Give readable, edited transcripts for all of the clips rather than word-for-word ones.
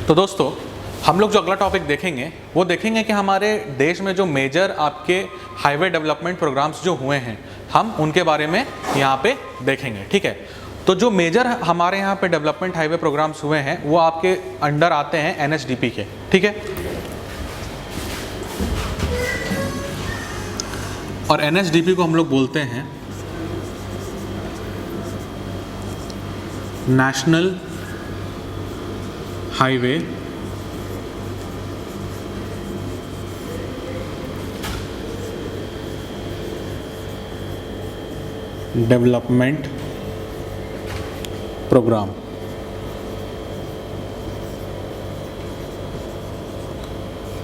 तो दोस्तों हम लोग जो अगला टॉपिक देखेंगे वो देखेंगे कि हमारे देश में जो मेजर आपके हाईवे डेवलपमेंट प्रोग्राम्स जो हुए हैं हम उनके बारे में यहाँ पे देखेंगे। ठीक है, तो जो मेजर हमारे यहाँ पे डेवलपमेंट हाईवे प्रोग्राम्स हुए हैं वो आपके अंडर आते हैं एनएचडीपी के। ठीक है, और एनएचडीपी को हम लोग बोलते हैं national highway development programme.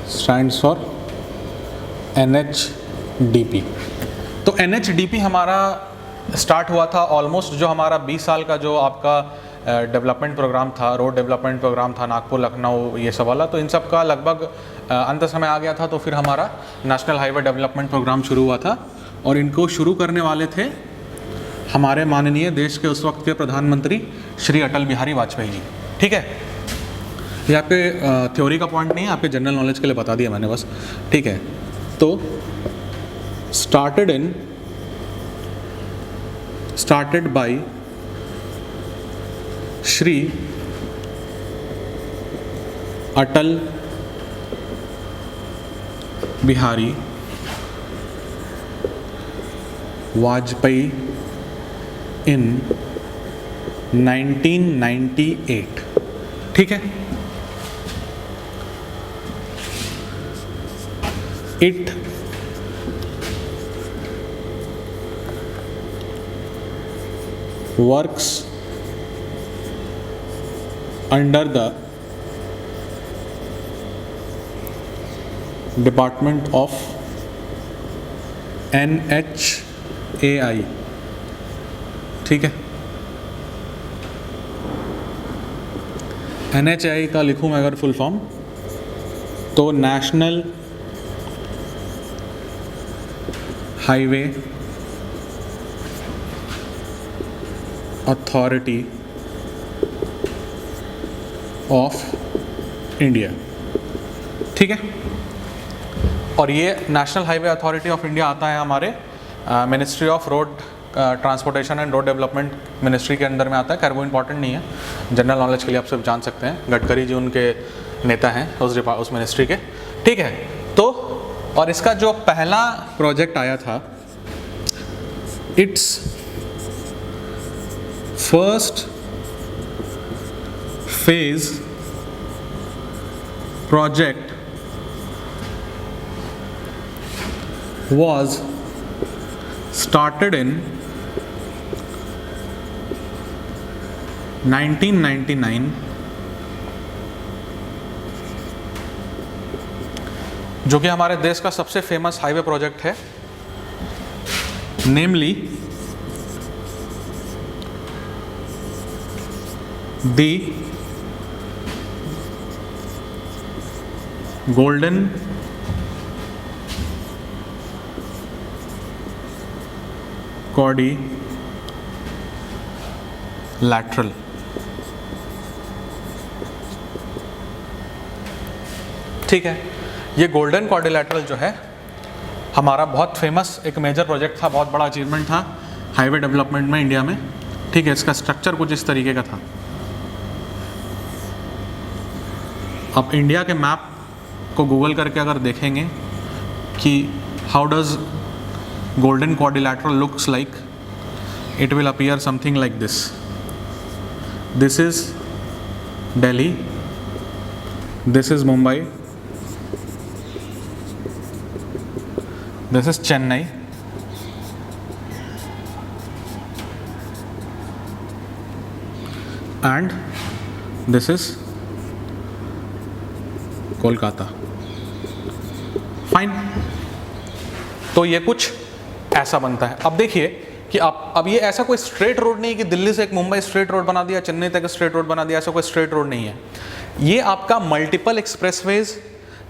Stands for NHDP. तो एनएचडीपी हमारा स्टार्ट हुआ था ऑलमोस्ट जो हमारा 20 साल का जो आपका डेवलपमेंट प्रोग्राम था, रोड डेवलपमेंट प्रोग्राम था, नागपुर लखनऊ ये सब वाला, तो इन सब का लगभग अंत समय आ गया था। तो फिर हमारा नेशनल हाईवे डेवलपमेंट प्रोग्राम शुरू हुआ था और इनको शुरू करने वाले थे हमारे माननीय देश के उस वक्त के प्रधानमंत्री श्री अटल बिहारी वाजपेयी जी। ठीक है, यहाँ पे थ्योरी का पॉइंट नहीं है, आपके जनरल नॉलेज के लिए बता दिया मैंने बस। ठीक है, तो started by Shri Atal Bihari Vajpayee in 1998। ठीक है, it works under the Department of NHAI। ठीक है, NHAI का लिखूं मैं अगर फुल फॉर्म तो national highway authority of India. ठीक है, और ये national highway authority of India आता है हमारे ministry of road transportation and road development ministry के अंदर में आता है। खैर वो इंपॉर्टेंट नहीं है, जनरल नॉलेज के लिए आप सब जान सकते हैं, गडकरी जी उनके नेता हैं उस मिनिस्ट्री के। ठीक है, तो और इसका जो पहला प्रोजेक्ट आया था, it's first phase project was started in 1999, जो कि हमारे देश का सबसे फेमस हाईवे प्रोजेक्ट है, नेमली दी गोल्डन क्वाड्रिलैटरल। ठीक है, ये गोल्डन क्वाड्रिलैटरल जो है हमारा बहुत फेमस एक मेजर प्रोजेक्ट था, बहुत बड़ा अचीवमेंट था हाईवे डेवलपमेंट में इंडिया में। ठीक है, इसका स्ट्रक्चर कुछ इस तरीके का था। आप इंडिया के मैप को गूगल करके अगर देखेंगे कि how does golden quadrilateral looks like, it will appear something like this. This is Delhi, this is Mumbai, this is Chennai, and this is Kolkata। Fine, तो ये कुछ ऐसा बनता है। अब देखिए कि अब ये ऐसा कोई स्ट्रेट रोड नहीं है कि दिल्ली से एक मुंबई स्ट्रेट रोड बना दिया, चेन्नई तक स्ट्रेट रोड बना दिया, ऐसा कोई स्ट्रेट रोड नहीं है। ये आपका multiple expressways,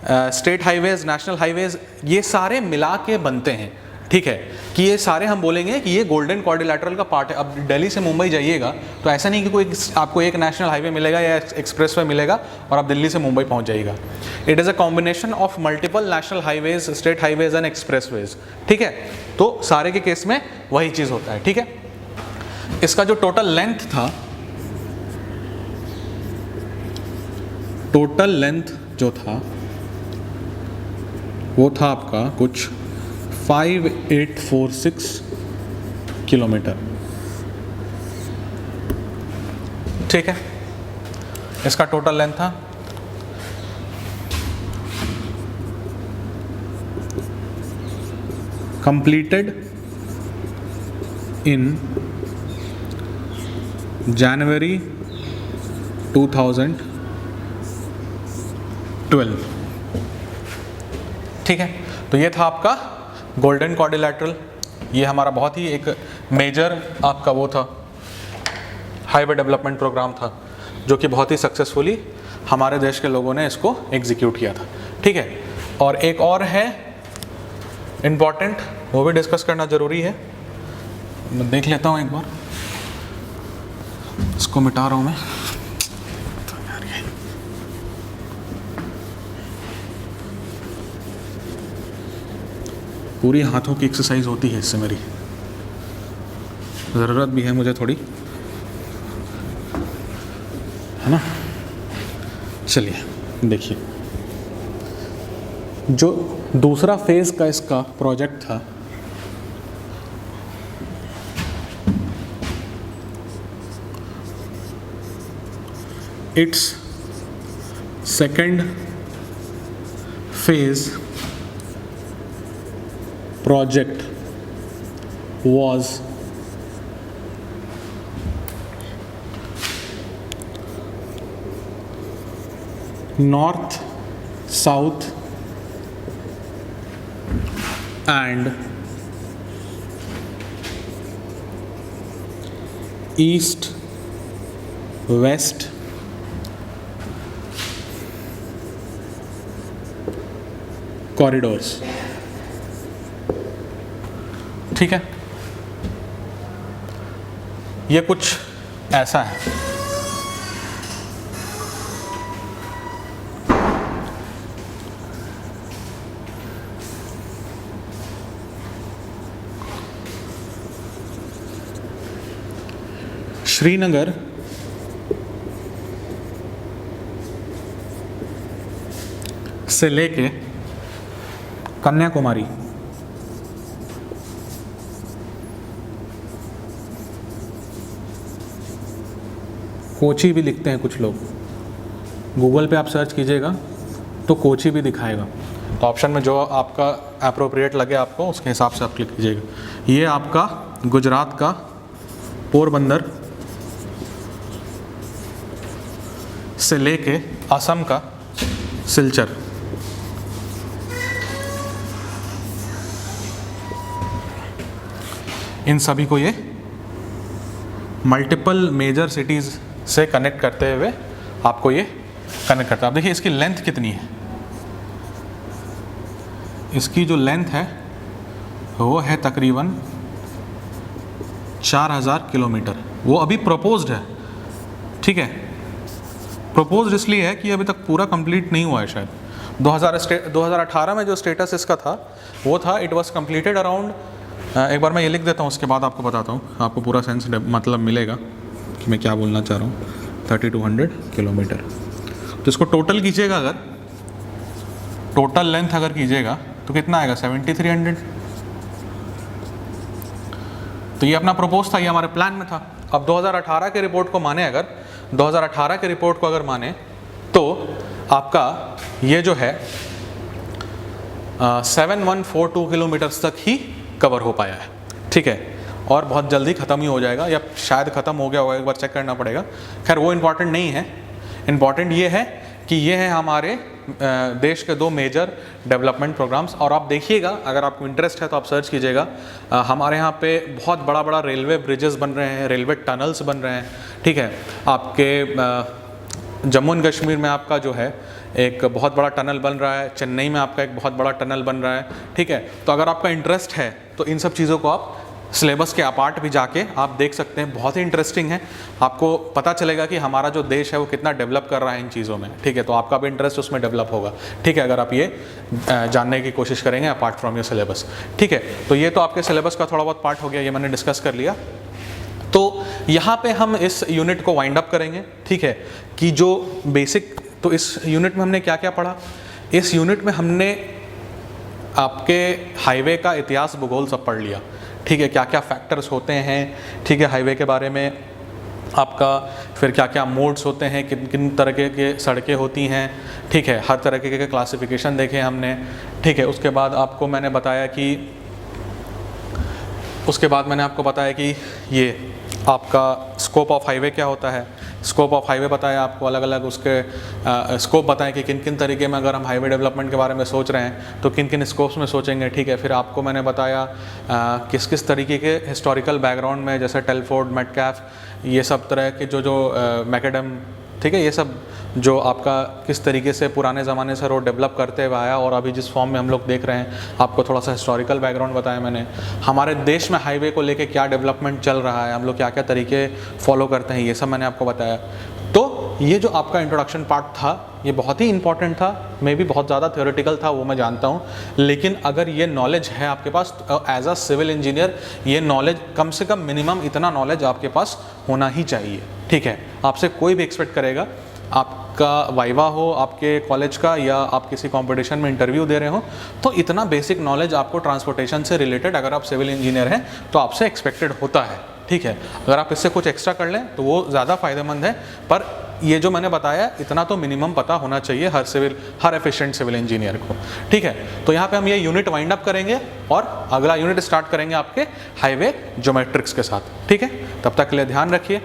state highways, national highways, ये सारे मिला के बनते हैं। ठीक है, कि ये सारे हम बोलेंगे कि ये गोल्डन क्वाड्रिलैटरल का पार्ट है। अब दिल्ली से मुंबई जाइएगा तो ऐसा नहीं कि कोई आपको एक नेशनल हाईवे मिलेगा या एक्सप्रेसवे मिलेगा और आप दिल्ली से मुंबई पहुंच जाइएगा। It is a combination of multiple national highways, state highways and expressways, ठीक है। तो सारे के केस में वही चीज़ होता है, ठीक है। इसका जो टोटल लेंथ था, टोटल लेंथ जो था वो था आपका कुछ 5846 किलोमीटर, ठीक है। इसका टोटल लेंथ था। कंप्लीटेड इन जनवरी 2012, ठीक है। तो ये था आपका गोल्डन क्वाड्रिलैटरल। ये हमारा बहुत ही एक मेजर आपका वो था, हाईवे डेवलपमेंट प्रोग्राम था, जो कि बहुत ही सक्सेसफुली हमारे देश के लोगों ने इसको एग्जीक्यूट किया था, ठीक है। और एक और है इम्पॉर्टेंट, वो भी डिस्कस करना ज़रूरी है। मैं देख लेता हूँ एक बार, इसको मिटा रहा हूँ मैं। पूरी हाथों की एक्सरसाइज होती है इससे, मेरी ज़रूरत भी है मुझे थोड़ी, है ना। चलिए देखिए, जो दूसरा फेज़ का इसका प्रोजेक्ट था, it's second phase project was north, south and east, west corridors, ठीक है। ये कुछ ऐसा है। श्रीनगर से लेके कन्याकुमारी, कोची भी लिखते हैं कुछ लोग, गूगल पे आप सर्च कीजिएगा तो कोची भी दिखाएगा। तो ऑप्शन में जो आपका अप्रोप्रिएट लगे आपको, उसके हिसाब से आप क्लिक कीजिएगा। ये आपका गुजरात का पोरबंदर से लेके असम का सिलचर, इन सभी को ये मल्टीपल मेजर सिटीज़ से कनेक्ट करते हुए आपको ये कनेक्ट करता है। आप देखिए इसकी लेंथ कितनी है। इसकी जो लेंथ है वो है तकरीबन 4000 किलोमीटर। वो अभी प्रपोज्ड है, ठीक है। प्रपोज्ड इसलिए है कि अभी तक पूरा कंप्लीट नहीं हुआ है। शायद 2018 में जो स्टेटस इसका था वो था, इट वाज कंप्लीटेड अराउंड, एक बार मैं ये लिख देता हूँ, उसके बाद आपको बताता हूँ, आपको पूरा सेंस मतलब मिलेगा कि मैं क्या बोलना चाह रहा हूँ। 3200 किलोमीटर। तो इसको टोटल कीजिएगा, अगर टोटल लेंथ अगर कीजिएगा तो कितना आएगा, 7300। तो ये अपना प्रपोज था, ये हमारे प्लान में था। अब 2018 के रिपोर्ट को माने, अगर 2018 के रिपोर्ट को अगर माने तो आपका ये जो है 7142 किलोमीटर्स तक ही कवर हो पाया है, ठीक है। और बहुत जल्दी ख़त्म ही हो जाएगा, या शायद ख़त्म हो गया होगा, एक बार चेक करना पड़ेगा। खैर वो इम्पॉर्टेंट नहीं है, इम्पॉर्टेंट ये है कि ये है हमारे देश के दो मेजर डेवलपमेंट प्रोग्राम्स। और आप देखिएगा, अगर आपको इंटरेस्ट है तो आप सर्च कीजिएगा, हमारे यहाँ पे बहुत बड़ा बड़ा रेलवे ब्रिजेस बन रहे हैं, रेलवे टनल्स बन रहे हैं, ठीक है। आपके जम्मू एंड कश्मीर में आपका जो है एक बहुत बड़ा टनल बन रहा है, चेन्नई में आपका एक बहुत बड़ा टनल बन रहा है, ठीक है। तो अगर आपका इंटरेस्ट है तो इन सब चीज़ों को आप सिलेबस के अपार्ट भी जाके आप देख सकते हैं, बहुत ही इंटरेस्टिंग है। आपको पता चलेगा कि हमारा जो देश है वो कितना डेवलप कर रहा है इन चीज़ों में, ठीक है। तो आपका भी इंटरेस्ट उसमें डेवलप होगा, ठीक है, अगर आप ये जानने की कोशिश करेंगे अपार्ट फ्रॉम योर सिलेबस, ठीक है। तो ये तो आपके सिलेबस का थोड़ा बहुत पार्ट हो गया, ये मैंने डिस्कस कर लिया। तो यहाँ पे हम इस यूनिट को वाइंड अप करेंगे, ठीक है, कि जो बेसिक, तो इस यूनिट में हमने क्या क्या पढ़ा। इस यूनिट में हमने आपके हाईवे का इतिहास भूगोल सब पढ़ लिया, ठीक है, क्या क्या फैक्टर्स होते हैं, ठीक है, हाईवे के बारे में आपका, फिर क्या क्या मोड्स होते हैं, किन किन तरह के सड़कें होती हैं, ठीक है, हर तरह के क्लासिफिकेशन देखे हमने, ठीक है। उसके बाद आपको मैंने बताया कि ये आपका स्कोप ऑफ हाईवे क्या होता है, स्कोप ऑफ हाईवे बताया आपको, अलग अलग उसके स्कोप बताएं कि किन किन तरीके में अगर हम हाईवे डेवलपमेंट के बारे में सोच रहे हैं तो किन किन स्कोप्स में सोचेंगे, ठीक है। फिर आपको मैंने बताया किस किस तरीके के हिस्टोरिकल बैकग्राउंड में, जैसे टेलफोर्ड, मेटकैफ, ये सब तरह के जो मैकेडम, ठीक है, ये सब जो आपका किस तरीके से पुराने ज़माने से रोड डेवलप करते हुए आया और अभी जिस फॉर्म में हम लोग देख रहे हैं, आपको थोड़ा सा हिस्टोरिकल बैकग्राउंड बताया मैंने। हमारे देश में हाईवे को लेके क्या डेवलपमेंट चल रहा है, हम लोग क्या क्या तरीके फॉलो करते हैं, ये सब मैंने आपको बताया। तो ये जो आपका इंट्रोडक्शन पार्ट था ये बहुत ही इंपॉर्टेंट था, मे भी बहुत ज़्यादा थ्योरेटिकल था, वो मैं जानता हूँ, लेकिन अगर ये नॉलेज है आपके पास एज अ सिविल इंजीनियर, ये नॉलेज कम से कम मिनिमम इतना नॉलेज आपके पास होना ही चाहिए, ठीक है। आपसे कोई भी एक्सपेक्ट करेगा, आपका वाइवा हो आपके कॉलेज का या आप किसी कंपटीशन में इंटरव्यू दे रहे हो, तो इतना बेसिक नॉलेज आपको ट्रांसपोर्टेशन से रिलेटेड अगर आप सिविल इंजीनियर हैं तो आपसे एक्सपेक्टेड होता है, ठीक है। अगर आप इससे कुछ एक्स्ट्रा कर लें तो वो ज़्यादा फ़ायदेमंद है, पर ये जो मैंने बताया इतना तो मिनिमम पता होना चाहिए हर एफिशिएंट सिविल इंजीनियर को, ठीक है। तो यहाँ पे हम ये यूनिट वाइंड अप करेंगे और अगला यूनिट स्टार्ट करेंगे आपके हाईवे ज्योमेट्रिक्स के साथ, ठीक है। तब तक के लिए ध्यान रखिए।